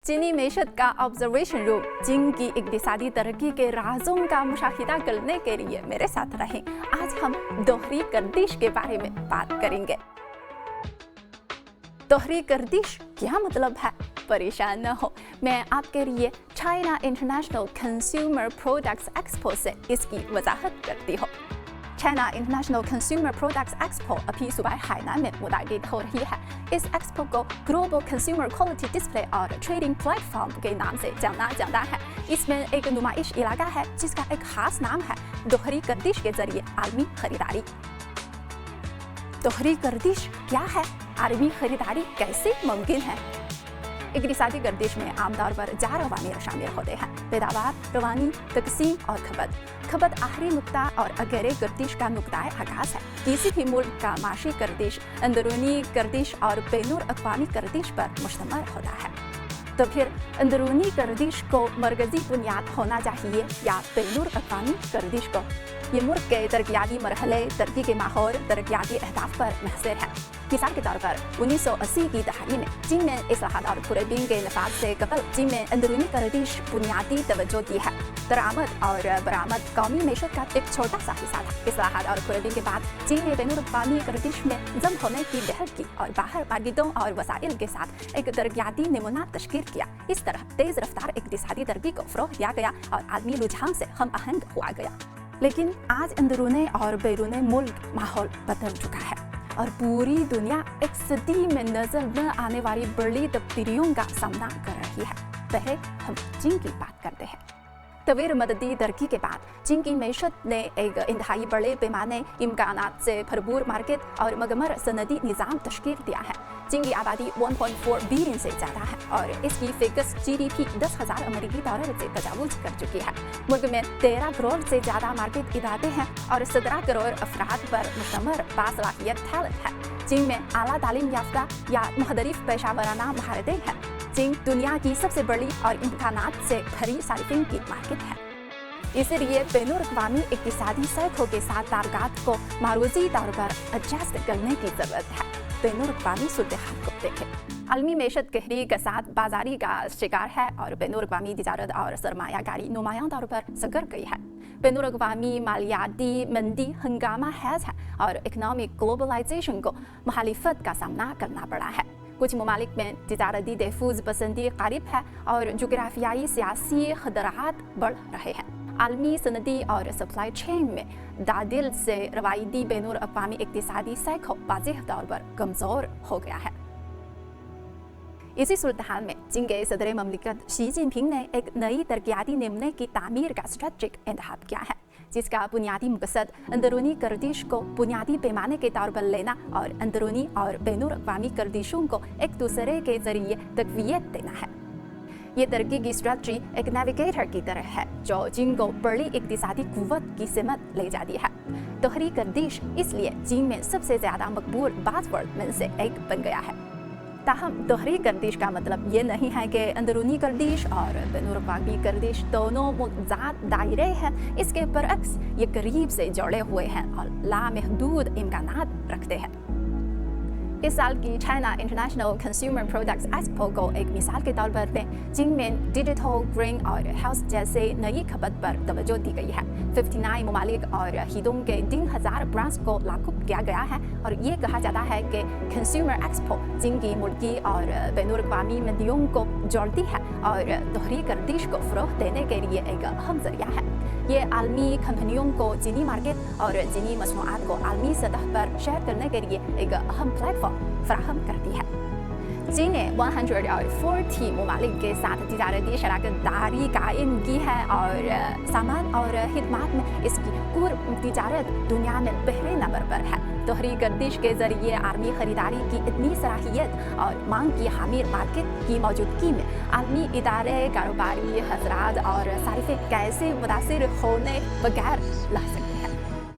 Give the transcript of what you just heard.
चीनी मेशत का observation room चीन की इक़्तिसादी तरक्की के राजों का मुशाहिदा करने के लिए मेरे साथ रहें। आज हम दोहरी गर्दिश के बारे में बात करेंगे। दोहरी गर्दिश क्या मतलब है? परेशान न हो, मैं आपके लिए China international consumer products expo से इसकी वजाहत करती हूँ। China international consumer products expo अभी सुबह हाइनान में मुनक़िद हो रही है। इस एक्सपो को ग्लोबल कंज्यूमर क्वालिटी डिस्प्ले और ट्रेडिंग प्लेटफॉर्म के नाम से जाना जाता है। इसमें एक नुमाइश इलाका है जिसका एक खास नाम है दोहरी गर्दिश के जरिए आलमी खरीदारी। दोहरी गर्दिश क्या है? आलमी खरीदारी कैसे मुमकिन है? इक़्तिसादी गर्दिश में आमतौर पर 4 अवामिर शामिल होते हैं: पैदावार, रवानी, तकसीम और खपत। खपत आखिरी नुक्ता और अगेरे गर्दिश का नुक्ताए आगाज़ है। किसी भी मुल्क का माशी गर्दिश अंदरूनी गर्दिश और बैनुल अक़वामी गर्दिश पर मुश्तमिल होता है। तो फिर अंदरूनी गर्दिश को मरकज़ी बुनियाद होना चाहिए या बैनुल अक़वामी गर्दिश को? ये मुल्क के तरक्याती मरहले, तरक्की के माहौल, तरक्याती अहदाफ पर महसूर है। मिसाल के तौर पर 1980 की दहाई में चीन में इस्लाहात और खुरैबिन के नफाज से कबल चीन में अंदरूनी गर्दिश बुनियादी तवज्जो दी है। दरामद और बरामद कौमी मेशत का एक छोटा सा हिस्सा था। इस्लाहात और खुरैबिन के बाद चीन ने बैनुल अक़वामी गर्दिश में जम होने की लहर की और बाहर मार्केटों और वसाइल के साथ एक तरक्याती नमूना तश्कील किया। इस तरह तेज़ रफ्तार इक़्तिसादी तरक्की को फ़रोग़ दिया गया और आलमी रुझान से हम आहंग हुआ गया। लेकिन आज अंदरूनी और बैरूनी मुल्क माहौल बदल चुका है और पूरी दुनिया एक सदी में नजर न आने वाली बड़ी तब्दीलियों का सामना कर रही है। पहले हम चीन की बात करते हैं। तवील मददी तरक्की के बाद चीन की मैशत ने एक इंतहाई बड़े पैमाने इम्कानात से भरपूर मार्केट और मगमर सनदी निज़ाम तश्कील दिया है। चीन की आबादी 1.4 बिलियन से ज़्यादा है और इसकी फिक्स GDP 10,000 अमेरिकी डॉलर से तजावुज़ कर चुकी है। मुल्क में 13 करोड़ से ज़्यादा मार्केट इदारे हैं और 17 करोड़ अफराद पर मुश्तमिल बासलाहियत टैलेंट है। चीन में आला तालीम याफ्ता या मुहतरिफ पेशा वराना महारतें हैं। चीन दुनिया की सबसे बड़ी और इम्कानात से भरी सारिफिन की मार्केट है। इसलिए बैनुल अक़वामी इक़्तिसादी शरीकों के साथ ताल्लुकात को मारूजी तौर पर एडजस्ट करने की ज़रूरत है। बैनुल अक़वामी सूरत-ए-हाल को देखें। आलमी मेशत गहरी कसात बाजारी का शिकार है और बैनुल अक़वामी तिजारत और सरमायाकारी नुमायां तौर पर सकर गई है। बैनुल अक़वामी मालियाती मंदी हंगामा हैज़ है और इकनॉमिक ग्लोबलाइजेशन को मुखालिफत का सामना करना पड़ा है। कुछ ममालिक में तिजारती तहफ़्फ़ुज़ पसंदी क़रीब है और जोग्राफियाई सियासी ख़तरात बढ़ रहे हैं। आलमी सनदी और सप्लाई चेन में तादिल से रवायती बैनुल अक़वामी इक़्तिसादी शरीकों वाज़ेह तौर पर कमज़ोर हो गया है। इसी सूरत-हाल में चीन के सदर ममलिकत शी जिनपिंग ने एक नई तरक्याती नमूने की तामीर का स्ट्रेटजिक इंतखाब किया है, जिसका बुनियादी मकसद अंदरूनी गर्दिश को बुनियादी पैमाने के तौर पर लेना और अंदरूनी और बैनुल अक़वामी गर्दिशों को एक दूसरे के जरिए तक़वियत देना है। ये तरक्की की स्ट्रेटजी एक नेविगेटर की तरह है जो चीन को बड़ी इक़्तिसादी क़ुव्वत की सिमत ले जाती है। दोहरी गर्दिश इसलिए चीन में सबसे ज़्यादा मकबूल बाज़वर्ड में से एक बन गया है। ताहम दोहरी गर्दिश का मतलब ये नहीं है कि अंदरूनी गर्दिश और बैनुल अक़वामी गर्दिश दोनों मुतज़ाद दायरे हैं। इसके बरअक्स ये करीब से जुड़े हुए हैं और लामहदूद इम्कानात रखते हैं। इस साल की China international consumer products expo को एक मिसाल के तौर पर लें। चीन में डिजिटल, ग्रीन और हेल्थ जैसे नई खपत पर तवज्जो दी गई है। 59 ममालिक और हितों के 3,000 ब्रांड्स को लागू किया गया है और ये कहा जाता है कि कंज्यूमर एक्सपो चीन की मुल्की और बैनुल अक़वामी मंडियों को जोड़ती है और दोहरी गर्दिश को फ़रोग़ देने के लिए एक अहम ज़रिया है। ये आलमी कंपनियों को चीनी मार्केट और चीनी मसनूआत को आलमी सतह पर शेयर करने के लिए एक अहम प्लेटफॉर्म फराहम करती है। चीन ने 140 ममालिक के साथ तिजारती शराकतदारी कायम की है और सामान और खिदमात में इसकी कुल तिजारत दुनिया में पहले नंबर पर है। दोहरी गर्दिश के जरिए आलमी खरीदारी की इतनी सलाहियत और मांग की हामिल मार्केट की मौजूदगी में आलमी इदारे, कारोबारी हज़रात और सारिफे कैसे मुतासिर होने बगैर रह सकते हैं।